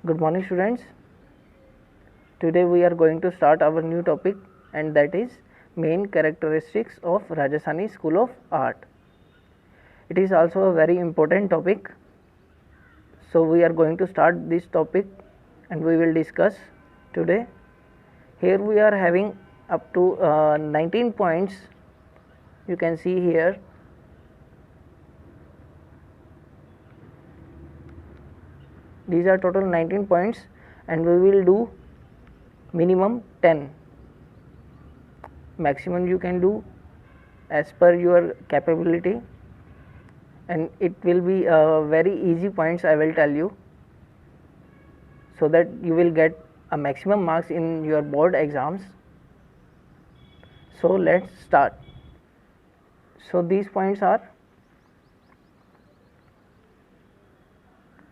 Good morning, students. Today we are going to start our new topic, and that is main characteristics of Rajasthani School of Art. It is also a very important topic, so we are going to start this topic and we will discuss today. Here we are having up to 19 points. You can see here. These are total 19 points and we will do minimum 10. Maximum you can do as per your capability, and it will be very easy points I will tell you, so that you will get a maximum marks in your board exams. So let's start. So these points are: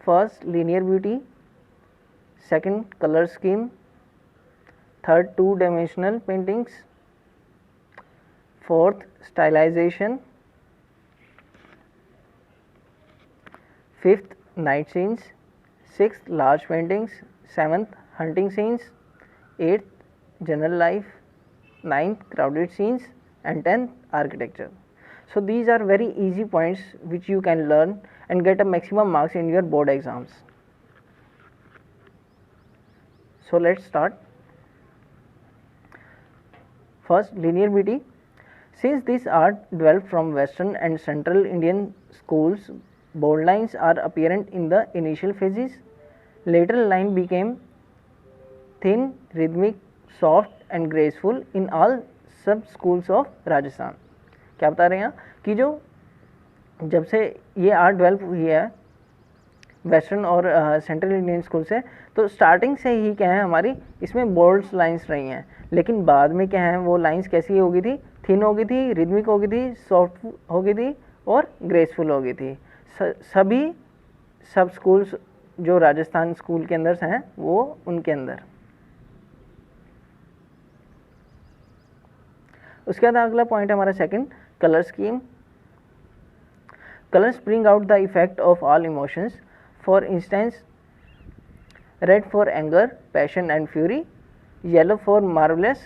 first, linear beauty; second, color scheme; third, two-dimensional paintings; fourth, stylization; fifth, night scenes; sixth, large paintings; seventh, hunting scenes; eighth, general life; ninth, crowded scenes; and 10th, architecture. So these are very easy points which you can learn and get a maximum marks in your board exams. So let's start. First, linear beauty. Since this art developed from Western and Central Indian schools, bold lines are apparent in the initial phases. Later, line became thin, rhythmic, soft and graceful in all sub schools of Rajasthan. क्या बता रहे हैं कि जो जब से ये art develop हुई है वेस्टर्न और सेंट्रल इंडियन स्कूल से, तो स्टार्टिंग से ही क्या है हमारी इसमें बोल्ड लाइंस रही हैं, लेकिन बाद में क्या है वो लाइंस कैसी हो गई थी, थिन हो गई थी, रिदमिक हो गई थी, सॉफ्ट हो गई थी और ग्रेसफुल हो गई थी. सभी सब स्कूल्स जो राजस्थान स्कूल के अंदर हैं वो उनके अंदर. उसके बाद अगला पॉइंट है हमारा second, colour scheme. Colors bring out the effect of all emotions. For instance, red for anger, passion and fury, yellow for marvelous,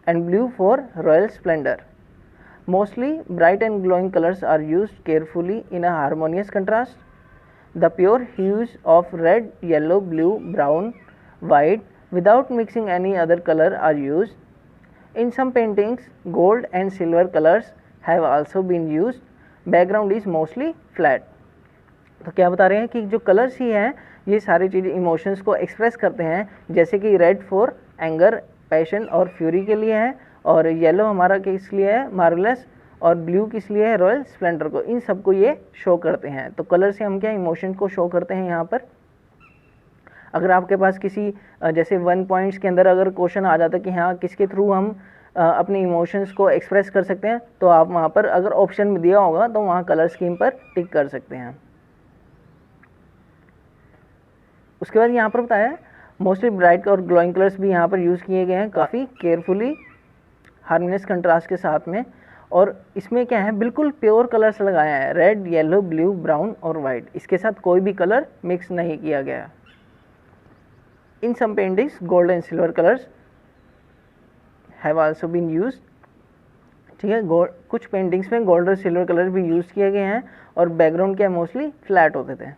and blue for royal splendor. Mostly bright and glowing colors are used carefully in a harmonious contrast. The pure hues of red, yellow, blue, brown, white without mixing any other color are used. In some paintings, gold and silver colors have also been used. Background is mostly flat. तो क्या बता रहे हैं कि जो colours ही हैं ये सारी चीज़ें इमोशंस को एक्सप्रेस करते हैं, जैसे कि रेड फॉर एंगर, पैशन और फ्यूरी के लिए है, और येलो हमारा किस लिए है, मार्वलस, और ब्लू किस लिए है, रॉयल स्प्लेंडर को. इन सबको ये शो करते हैं. तो कलर से हम क्या इमोशन को शो करते हैं यहाँ पर. अगर आपके पास किसी जैसे 1 पॉइंट्स के अंदर अगर क्वेश्चन आ जाता कि हाँ किसके थ्रू हम अपने इमोशंस को एक्सप्रेस कर सकते हैं, तो आप वहाँ पर अगर ऑप्शन में दिया होगा तो वहाँ कलर स्कीम पर टिक कर सकते हैं. उसके बाद यहाँ पर बताया मोस्टली ब्राइट और ग्लोइंग कलर्स भी यहाँ पर यूज़ किए गए हैं, काफ़ी केयरफुली हार्मोनियस कंट्रास्ट के साथ में. और इसमें क्या है बिल्कुल प्योर कलर्स लगाया है, रेड, येलो, ब्लू, ब्राउन और वाइट. इसके साथ कोई भी कलर मिक्स नहीं किया गया. In some paintings gold and silver colours have also been used. ठीक है, कुछ पेंटिंग्स में गोल्ड और सिल्वर कलर भी यूज़ किए गए हैं और बैकग्राउंड क्या मोस्टली फ्लैट होते थे.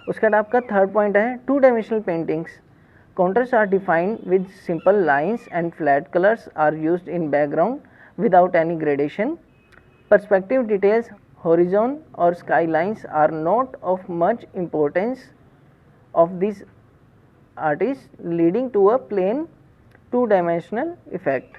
उसके बाद आपका थर्ड पॉइंट है two dimensional paintings. Contours are defined with simple lines and flat colours are used in background without any gradation. Perspective details, horizon और sky lines are not of much importance of this artist, leading to a plain two dimensional effect.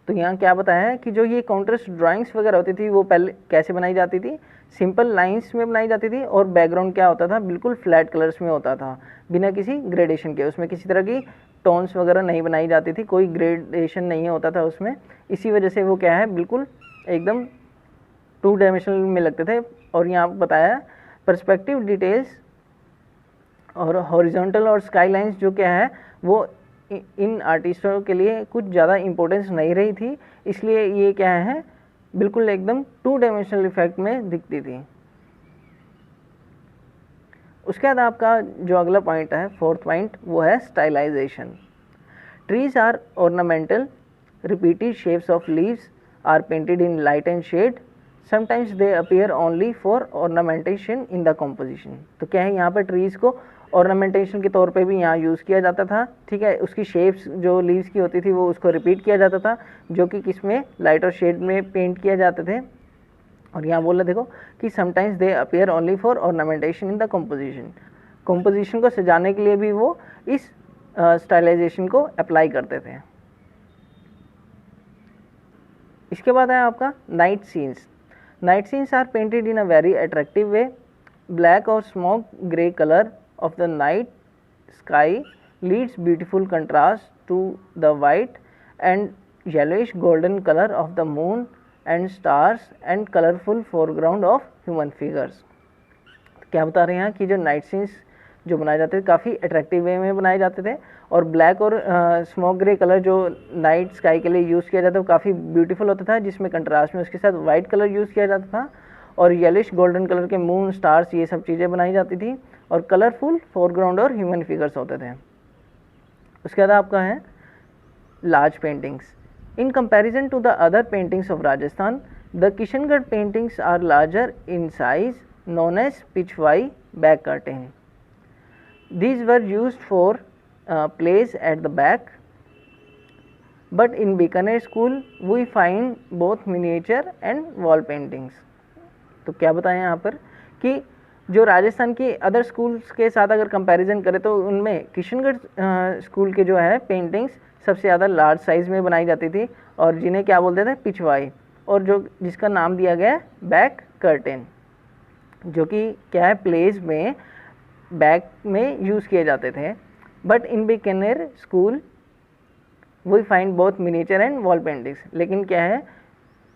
तो यहाँ क्या बताया है कि जो ये counters drawings वगैरह होती थी वो पहले कैसे बनाई जाती थी, सिंपल लाइंस में बनाई जाती थी, और बैकग्राउंड क्या होता था बिल्कुल फ्लैट कलर्स में होता था बिना किसी ग्रेडेशन के. उसमें किसी तरह की टोन्स वगैरह नहीं बनाई जाती थी, कोई ग्रेडेशन नहीं होता था उसमें. इसी वजह से वो क्या है बिल्कुल एकदम टू डायमेंशनल में लगते थे. और यहाँ बताया पर्सपेक्टिव डिटेल्स और हॉरिजॉन्टल और स्काई लाइंस जो क्या है वो इन आर्टिस्टों के लिए कुछ ज़्यादा इम्पोर्टेंस नहीं रही थी, इसलिए ये क्या है बिल्कुल एकदम टू डायमेंशनल इफेक्ट में दिखती थी. उसके बाद आपका जो अगला पॉइंट है, फोर्थ पॉइंट, वो है stylisation. Trees are ornamental, repeated shapes of leaves are painted in light and shade, sometimes they appear only for ornamentation in the composition. तो क्या है, यहाँ पर ट्रीज़ को ऑर्नामेंटेशन के तौर पे भी यहाँ यूज़ किया जाता था, ठीक है। उसकी शेप्स जो लीव्स की होती थी वो उसको रिपीट किया जाता था, जो कि किस में, लाइट और शेड में पेंट किया जाते थे। और यहाँ बोला देखो कि sometimes they appear only for ornamentation in the composition, composition को सजाने के लिए भी वो इस स्टाइलाइजेशन को अप्लाई करते थे। इसके बाद है आपका night scenes. Night scenes are painted in a very attractive way. Black और smoke grey colour of the night sky leads beautiful contrast to the white and yellowish golden color of the moon and stars and colorful foreground of human figures। क्या बता रहे हैं कि जो night scenes जो बनाए जाते थे काफ़ी अट्रैक्टिव वे में बनाए जाते थे, और ब्लैक और स्मोक ग्रे कलर जो नाइट स्काई के लिए यूज़ किया जाता था वो काफ़ी ब्यूटीफुल होता था, जिसमें कंट्रास्ट में उसके साथ वाइट कलर यूज़ किया जाता था, और येलिश गोल्डन कलर के मून, स्टार्स, ये सब चीज़ें बनाई जाती थी, और कलरफुल फोरग्राउंड और ह्यूमन फिगर्स होते थे। उसके बाद आपका है large paintings. In comparison to the other paintings of Rajasthan, the Kishangarh paintings are larger in size, known as pichwai back curtain. These were used for plays at the back, but in Bikaner school we find both miniature and wall paintings। तो क्या बताएं यहाँ पर कि जो राजस्थान की other schools के साथ अगर कंपैरिजन करें तो उनमें किशनगढ़ स्कूल के जो है पेंटिंग्स सबसे ज़्यादा लार्ज साइज़ में बनाई जाती थी, और जिन्हें क्या बोलते थे, पिचवाई, और जो जिसका नाम दिया गया है बैक कर्टेन, जो कि क्या है, प्लेस में बैक में यूज़ किए जाते थे। But in Bikaner school we find both miniature and wall paintings. लेकिन क्या है,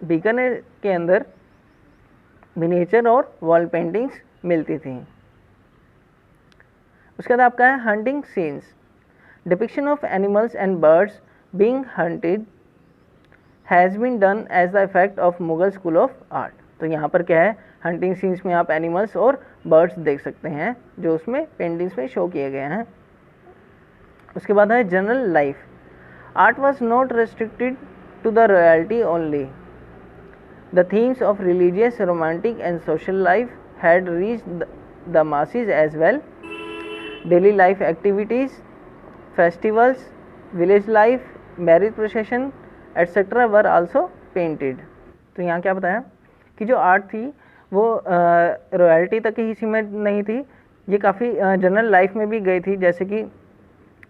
बीकानेर के अंदर मिनिएचर और वॉल पेंटिंग्स मिलती थी। उसके बाद आपका है hunting scenes. Depiction of animals and birds being hunted has been done as the effect of Mughal school of art. तो यहाँ पर क्या है, हंटिंग सीन्स में आप एनिमल्स और बर्ड्स देख सकते हैं जो उसमें पेंटिंग्स में शो किए गए हैं। उसके बाद है general life. Art was not restricted to the royalty only. The themes of religious, romantic and social life had reached the masses as well. Daily life activities, festivals, village life, marriage procession etc. were also painted। तो यहाँ क्या बताया कि जो art थी वो royalty तक ही सीमित नहीं थी, ये काफ़ी जनरल लाइफ में भी गई थी। जैसे कि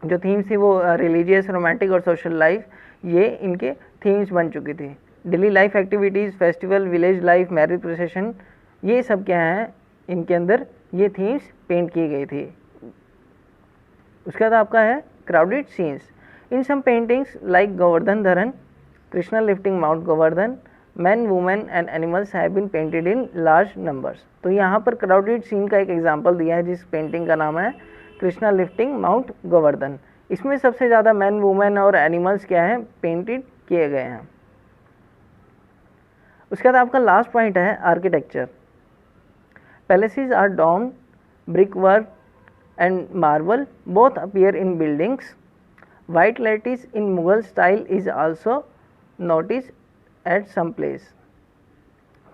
जो थीम्स थी वो रिलीजियस, रोमांटिक और सोशल लाइफ, ये इनके थीम्स बन चुकी थी। Daily life activities, festival, village life, marriage procession, ये सब क्या है, इनके अंदर ये थीम्स पेंट की गई थी। उसके बाद आपका है crowded scenes. In some paintings like Govardhan Dharan, Krishna lifting mount Govardhan, man, women and animals have been painted in large numbers. तो यहाँ पर क्राउडेड सीन का एक एग्जांपल दिया है जिस पेंटिंग का नाम है कृष्णा लिफ्टिंग माउंट गोवर्धन। इसमें सबसे ज़्यादा मैन, वुमेन और एनिमल्स क्या है, पेंटेड किए गए हैं। उसके बाद आपका लास्ट पॉइंट है architecture. Palaces are dome, brick work and marble both appear in buildings. White lattice in Mughal style is also notice at some place.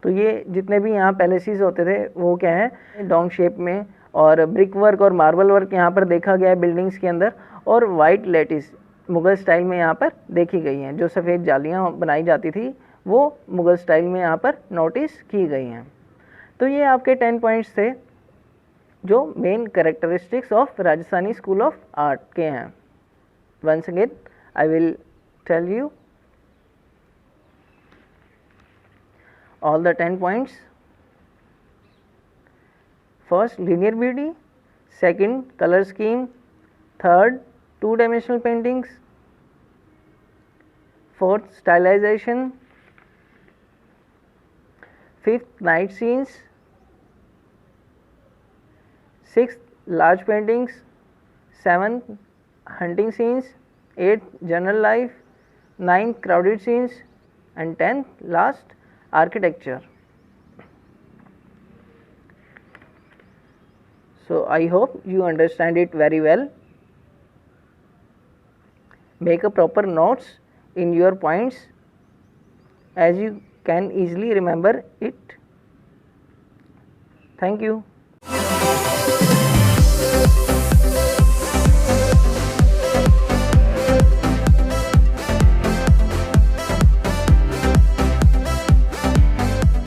तो ये जितने भी यहाँ पैलेसेस होते थे वो क्या है, डोम शेप में, और ब्रिक वर्क और मार्बल वर्क यहाँ पर देखा गया है बिल्डिंग्स के अंदर, और वाइट लैटिस मुगल स्टाइल में यहाँ पर देखी गई हैं। जो सफ़ेद जालियाँ बनाई जाती थी वो मुगल स्टाइल में यहाँ पर नोटिस की गई हैं। तो ये आपके 10 पॉइंट्स थे जो main characteristics of Rajasthani school of art के हैं। Once again I will tell you all the 10 points. First, linear beauty. Second, color scheme. Third, two-dimensional paintings. Fourth, stylization. Fifth, night scenes. Sixth, large paintings. Seventh, hunting scenes. Eighth, general life. Ninth, crowded scenes. And 10th, last, architecture. So I hope you understand it very well. Make a proper notes in your points as you can easily remember it. Thank you.